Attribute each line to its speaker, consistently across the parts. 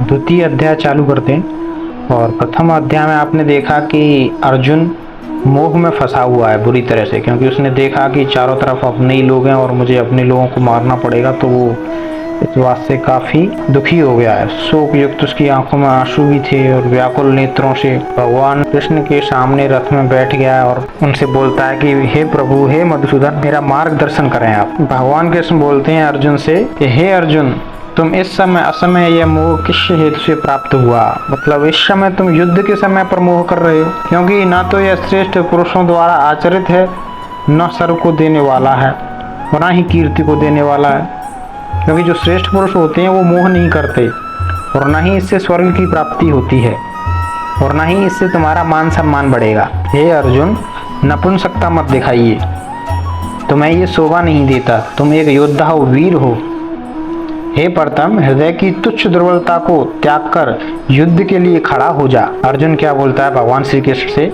Speaker 1: द्वितीय अध्याय चालू करते हैं। और प्रथम अध्याय में आपने देखा कि अर्जुन मोह में फंसा हुआ है बुरी तरह से, क्योंकि उसने देखा कि चारों तरफ अपने ही लोग हैं और मुझे अपने लोगों को मारना पड़ेगा, तो वो इस बात से काफी दुखी हो गया है। शोक युक्त उसकी आंखों में आंसू भी थे और व्याकुल नेत्रों से भगवान कृष्ण के सामने रथ में बैठ गया और उनसे बोलता है कि हे प्रभु, हे मधुसूदन, मेरा मार्गदर्शन करें आप। भगवान कृष्ण बोलते हैं अर्जुन से कि हे अर्जुन, तुम इस समय असमय यह मोह किस हेतु से प्राप्त हुआ? मतलब इस समय तुम युद्ध के समय पर मोह कर रहे हो, क्योंकि ना तो यह श्रेष्ठ पुरुषों द्वारा आचरित है, न स्वर्ग को देने वाला है और न ही कीर्ति को देने वाला है। क्योंकि जो श्रेष्ठ पुरुष होते हैं वो मोह नहीं करते और न ही इससे स्वर्ग की प्राप्ति होती है और न ही इससे तुम्हारा मान सम्मान बढ़ेगा। हे अर्जुन, नपुंसकता मत दिखाइए, तुम्हें ये शोभा नहीं देता। तुम एक योद्धा हो, वीर हो। हे प्रथम, हृदय की तुच्छ दुर्बलता को त्याग कर युद्ध के लिए खड़ा हो जा। अर्जुन क्या बोलता है भगवान श्री कृष्ण से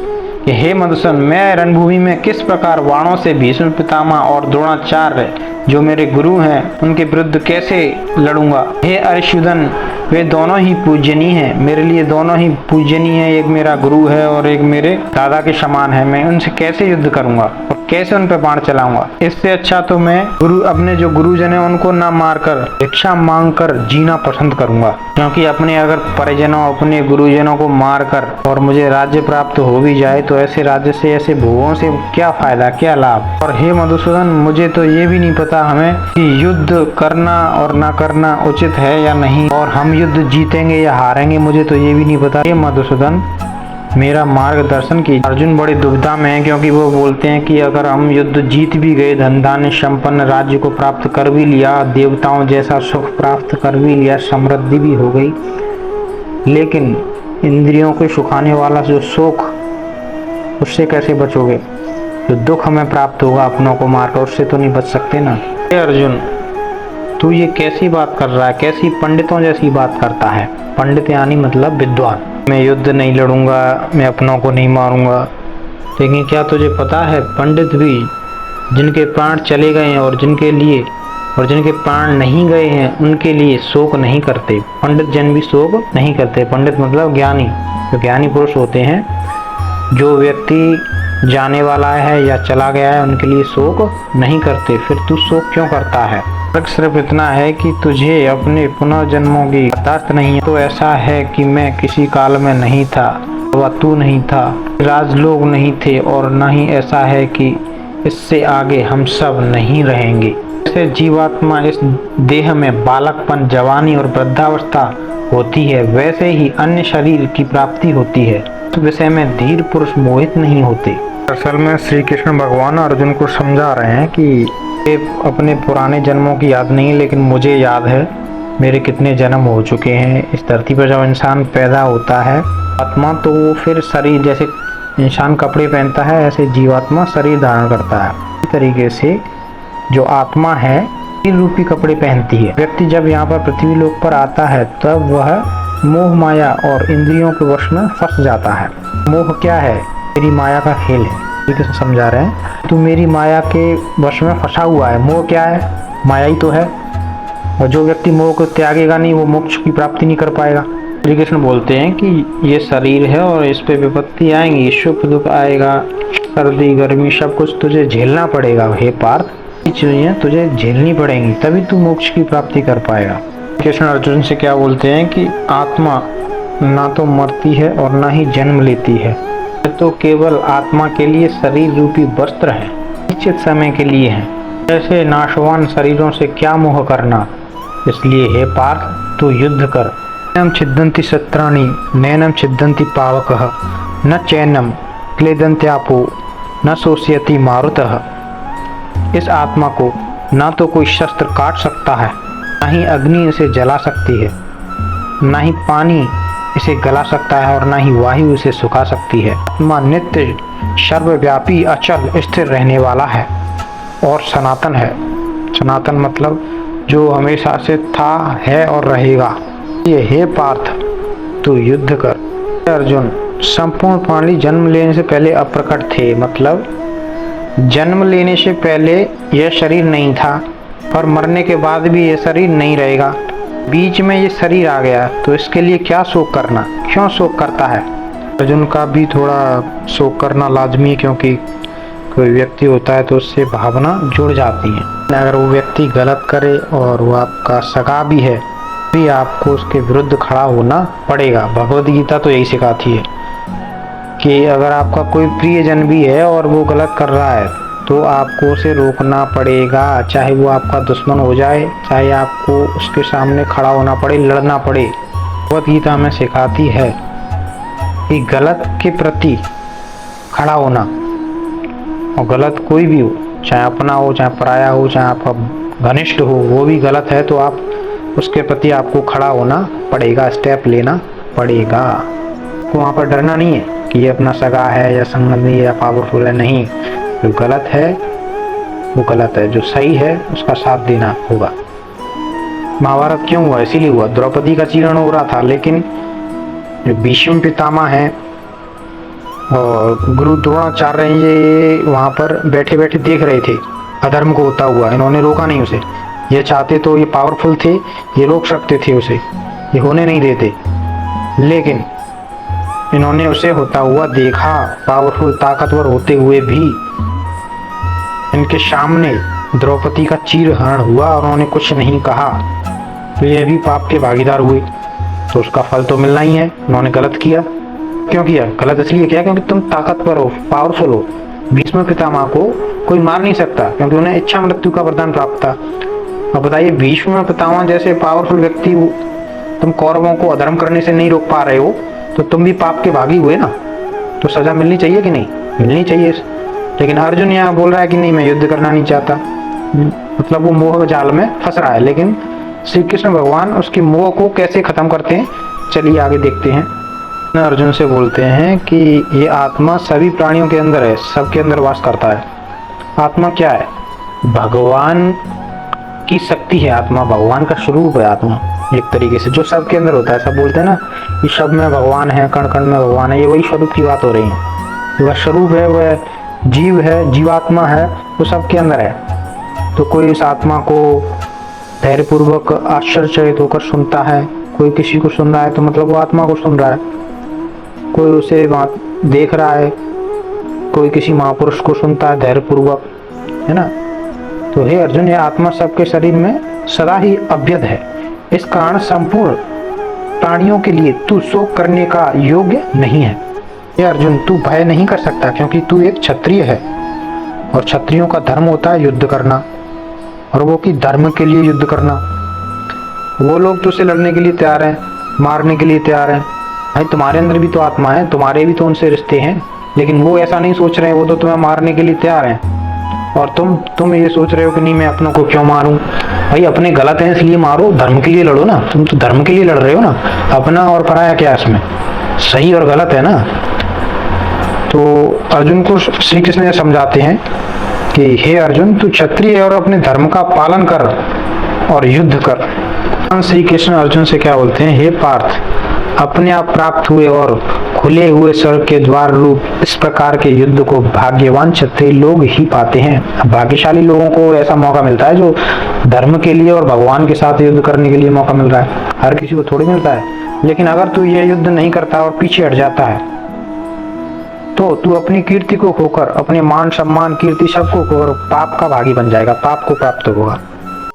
Speaker 1: कि हे मधुसूदन, मैं रणभूमि में किस प्रकार बाणों से भीष्म पितामह और द्रोणाचार्य जो मेरे गुरु हैं उनके विरुद्ध कैसे लड़ूंगा। हे अरिशुदन, वे दोनों ही पूजनीय हैं, मेरे लिए दोनों ही पूजनीय हैं। एक मेरा गुरु है और एक मेरे दादा के समान है। मैं उनसे कैसे युद्ध करूंगा और कैसे उन पर बाण चलाऊंगा? इससे अच्छा तो मैं अपने जो गुरुजन है उनको ना मारकर भिक्षा मांग कर जीना पसंद करूंगा, क्योंकि अपने अगर परिजनों, अपने गुरुजनों को मारकर और मुझे राज्य प्राप्त हो भी जाए तो ऐसे राज्य से, ऐसे भोगों से क्या फायदा, क्या लाभ? और हे मधुसूदन, मुझे तो ये भी नहीं पता हमें कि युद्ध करना और ना करना उचित है या नहीं, और हम युद्ध जीतेंगे या हारेंगे, मुझे तो ये भी नहीं पता। हे मधुसूदन, मेरा मार्गदर्शन की। अर्जुन बड़ी दुविधा में है, क्योंकि वो बोलते हैं कि अगर हम युद्ध जीत भी गए, धन धान्य संपन्न राज्य को प्राप्त कर भी लिया, देवताओं जैसा सुख प्राप्त कर भी लिया, समृद्धि भी हो गई, लेकिन इंद्रियों को सुखाने वाला जो शोक, उससे कैसे बचोगे? जो दुख हमें प्राप्त होगा अपनों को मारकर, उससे तो नहीं बच सकते ना। हे अर्जुन, तू ये कैसी बात कर रहा है? कैसी पंडितों जैसी बात करता है? पंडित यानी मतलब विद्वान। मैं युद्ध नहीं लड़ूंगा, मैं अपनों को नहीं मारूंगा, लेकिन क्या तुझे पता है पंडित भी जिनके प्राण चले गए हैं और जिनके प्राण नहीं गए हैं उनके लिए शोक नहीं करते। पंडित जन भी शोक नहीं करते। पंडित मतलब ज्ञानी, जो ज्ञानी पुरुष होते हैं। जो व्यक्ति जाने वाला है या चला गया है उनके लिए शोक नहीं करते। फिर तू शोक क्यों करता है? फर्क सिर्फ इतना है कि तुझे अपने पुनर्जन्मों की पदार्थ नहीं है। तो ऐसा है कि मैं किसी काल में नहीं था, वह तू नहीं था, राजलोग नहीं थे, और न ही ऐसा है कि इससे आगे हम सब नहीं रहेंगे। जैसे जीवात्मा इस देह में बालकपन, जवानी और वृद्धावस्था होती है, वैसे ही अन्य शरीर की प्राप्ति होती है। इस विषय में धीर पुरुष मोहित नहीं होते। असल में श्री कृष्ण भगवान अर्जुन को समझा रहे हैं कि अपने पुराने जन्मों की याद नहीं, लेकिन मुझे याद है मेरे कितने जन्म हो चुके हैं। इस धरती पर जब इंसान पैदा होता है आत्मा, तो वो फिर शरीर, जैसे इंसान कपड़े पहनता है ऐसे जीवात्मा शरीर धारण करता है। इसी तरीके से जो आत्मा है शरीर रूपी कपड़े पहनती है। व्यक्ति जब यहाँ पर पृथ्वी लोक पर आता है तब वह मोह माया और इंद्रियों के वश में फंस जाता है। मोह क्या है? मेरी माया का खेल है। कृष्ण समझा रहे हैं, तू मेरी माया के वश में फंसा हुआ है। मोह क्या है? माया ही तो है। और जो व्यक्ति मोह को त्यागेगा नहीं, वो मोक्ष की प्राप्ति नहीं कर पाएगा। श्री कृष्ण बोलते हैं कि ये शरीर है और इस पे विपत्ति आएंगी, सुख दुख आएगा, सर्दी गर्मी सब कुछ तुझे झेलना पड़ेगा। हे पार्थ, ये चीजें तुझे झेलनी पड़ेंगी, तभी तू मोक्ष की प्राप्ति कर पाएगा। कृष्ण अर्जुन से क्या बोलते हैं कि आत्मा ना तो मरती है और ना ही जन्म लेती है, तो केवल आत्मा के लिए शरीर रूपी वस्त्र है, निश्चित समय के लिए है। ऐसे नाशवान शरीरों से क्या मोह करना? इसलिए हे पार्थ, तू युद्ध कर। नैनम छिद्दन्ति शस्त्राणि नैनम छिद्दन्ति पावकः न चैनम क्लेदन्त्यापो न शोषयति मारुतः। इस आत्मा को ना तो कोई शस्त्र काट सकता है, ना ही अग्नि इसे जला सकती है, ना ही पानी इसे गला सकता है और ना ही वायु इसे सुखा सकती है। आत्मा नित्य सर्वव्यापी, अचल, स्थिर रहने वाला है और सनातन है। सनातन मतलब जो हमेशा से था, है और रहेगा। ये हे पार्थ, तू युद्ध कर। अर्जुन, संपूर्ण प्राणी जन्म लेने से पहले अप्रकट थे, मतलब जन्म लेने से पहले यह शरीर नहीं था और मरने के बाद भी यह शरीर नहीं रहेगा। बीच में ये शरीर आ गया तो इसके लिए क्या शोक करना, क्यों शोक करता है। अर्जुन का भी थोड़ा शोक करना लाजमी है, क्योंकि कोई व्यक्ति होता है तो उससे भावना जुड़ जाती है। अगर वो व्यक्ति गलत करे और वो आपका सगा भी है भी आपको उसके विरुद्ध खड़ा होना पड़ेगा। भगवद गीता तो यही सिखाती है कि अगर आपका कोई प्रियजन भी है और वो गलत कर रहा है तो आपको उसे रोकना पड़ेगा, चाहे वो आपका दुश्मन हो जाए, चाहे आपको उसके सामने खड़ा होना पड़े, लड़ना पड़े। भगवद गीता में सिखाती है कि गलत के प्रति खड़ा होना, और गलत कोई भी हो, चाहे अपना हो, चाहे पराया हो, चाहे आपका घनिष्ठ हो, वो भी गलत है तो आप उसके प्रति आपको खड़ा होना पड़ेगा, स्टेप लेना पड़ेगा। तो वहाँ पर डरना नहीं है कि ये अपना सगा है या संबंधी या पावरफुल है, नहीं। जो गलत है वो गलत है, जो सही है उसका साथ देना होगा। महाभारत क्यों हुआ, इसीलिए हुआ। द्रौपदी का चीरण हो रहा था, लेकिन जो भीष्म पितामह है और गुरु द्रोणाचार्य ये वहाँ पर बैठे बैठे देख रहे थे अधर्म को होता हुआ। इन्होंने रोका नहीं उसे। ये चाहते तो ये पावरफुल थे, ये रोक सकते थे उसे, ये होने नहीं देते, लेकिन इन्होंने उसे होता हुआ देखा। पावरफुल ताकतवर होते हुए भी इनके सामने द्रौपदी का चीरहरण हुआ और उन्होंने कुछ नहीं कहा, तो ये भी पाप के भागीदार हुए। तो उसका फल तो मिलना ही है। उन्होंने गलत किया। क्यों किया? गलत इसलिए किया क्योंकि तुम ताकतवर हो, पावरफुल हो। भीष्म पितामह को कोई मार नहीं सकता क्योंकि उन्हें इच्छा मृत्यु का वरदान प्राप्त था। अब बताइए, भीष्म पितामह जैसे पावरफुल व्यक्ति तुम कौरवों को अधर्म करने से नहीं रोक पा रहे हो, तो तुम भी पाप के भागी हुए ना, तो सजा मिलनी चाहिए कि नहीं? मिलनी चाहिए। लेकिन अर्जुन यहाँ बोल रहा है कि नहीं, मैं युद्ध करना नहीं चाहता। मतलब वो मोह जाल में फंस रहा है। लेकिन श्री कृष्ण भगवान उसके मोह को कैसे खत्म करते हैं, चलिए आगे देखते हैं। अर्जुन से बोलते हैं कि ये आत्मा सभी प्राणियों के अंदर है, सबके अंदर वास करता है। आत्मा क्या है? भगवान की शक्ति है आत्मा, भगवान का स्वरूप है आत्मा, एक तरीके से, जो सबके अंदर होता है। सब बोलते हैं ना कि सब में भगवान है, कण कण में भगवान है, ये वही स्वरूप की बात हो रही है। वह स्वरूप है, वह जीव है, जीवात्मा है, वो सबके अंदर है। तो कोई इस आत्मा को धैर्यपूर्वक आश्चर्यचकित होकर सुनता है, कोई किसी को सुन रहा है तो मतलब वो आत्मा को सुन रहा है। कोई उसे देख रहा है, कोई किसी महापुरुष को सुनता है धैर्यपूर्वक, है ना। तो हे अर्जुन, ये आत्मा सबके शरीर में सदा ही अभ्यद है। इस कारण संपूर्ण प्राणियों के लिए तू शोक करने का योग्य नहीं है। हे अर्जुन, तू भय नहीं कर सकता क्योंकि तू एक क्षत्रिय है और क्षत्रियों का धर्म होता है युद्ध करना, और वो कि धर्म के लिए युद्ध करना। वो लोग तुझसे लड़ने के लिए तैयार हैं, मारने के लिए तैयार हैं। भाई, तुम्हारे अंदर भी तो आत्मा है, तुम्हारे भी तो उनसे रिश्ते हैं, लेकिन वो ऐसा नहीं सोच रहे हैं। वो तो तुम्हें मारने के लिए तैयार हैं और तुम ये सोच रहे हो कि नहीं, मैं अपनों को क्यों मारूं। भाई, अपने गलत हैं इसलिए मारो, धर्म के लिए लड़ो ना। तुम तो धर्म के लिए लड़ रहे हो ना, अपना और पराया क्या इसमें, सही और गलत है ना। तो अर्जुन को श्री कृष्ण समझाते हैं कि हे अर्जुन, तू क्षत्रिय है और अपने धर्म का पालन कर और युद्ध कर। श्री कृष्ण अर्जुन से क्या बोलते हैं? हे पार्थ, अपने आप प्राप्त हुए और खुले हुए स्वर्ग के द्वार रूप इस प्रकार के युद्ध को भाग्यवान क्षत्रिय लोग ही पाते हैं। भाग्यशाली लोगों को ऐसा मौका मिलता है जो धर्म के लिए और भगवान के साथ युद्ध करने के लिए मौका मिल रहा है। हर किसी को थोड़ी मिलता है। लेकिन अगर तू ये युद्ध नहीं करता और पीछे हट जाता है तो तू अपनी कीर्ति को खोकर, अपने मान सम्मान कीर्ति सबको खोकर पाप का भागी बन जाएगा, पाप को प्राप्त होगा।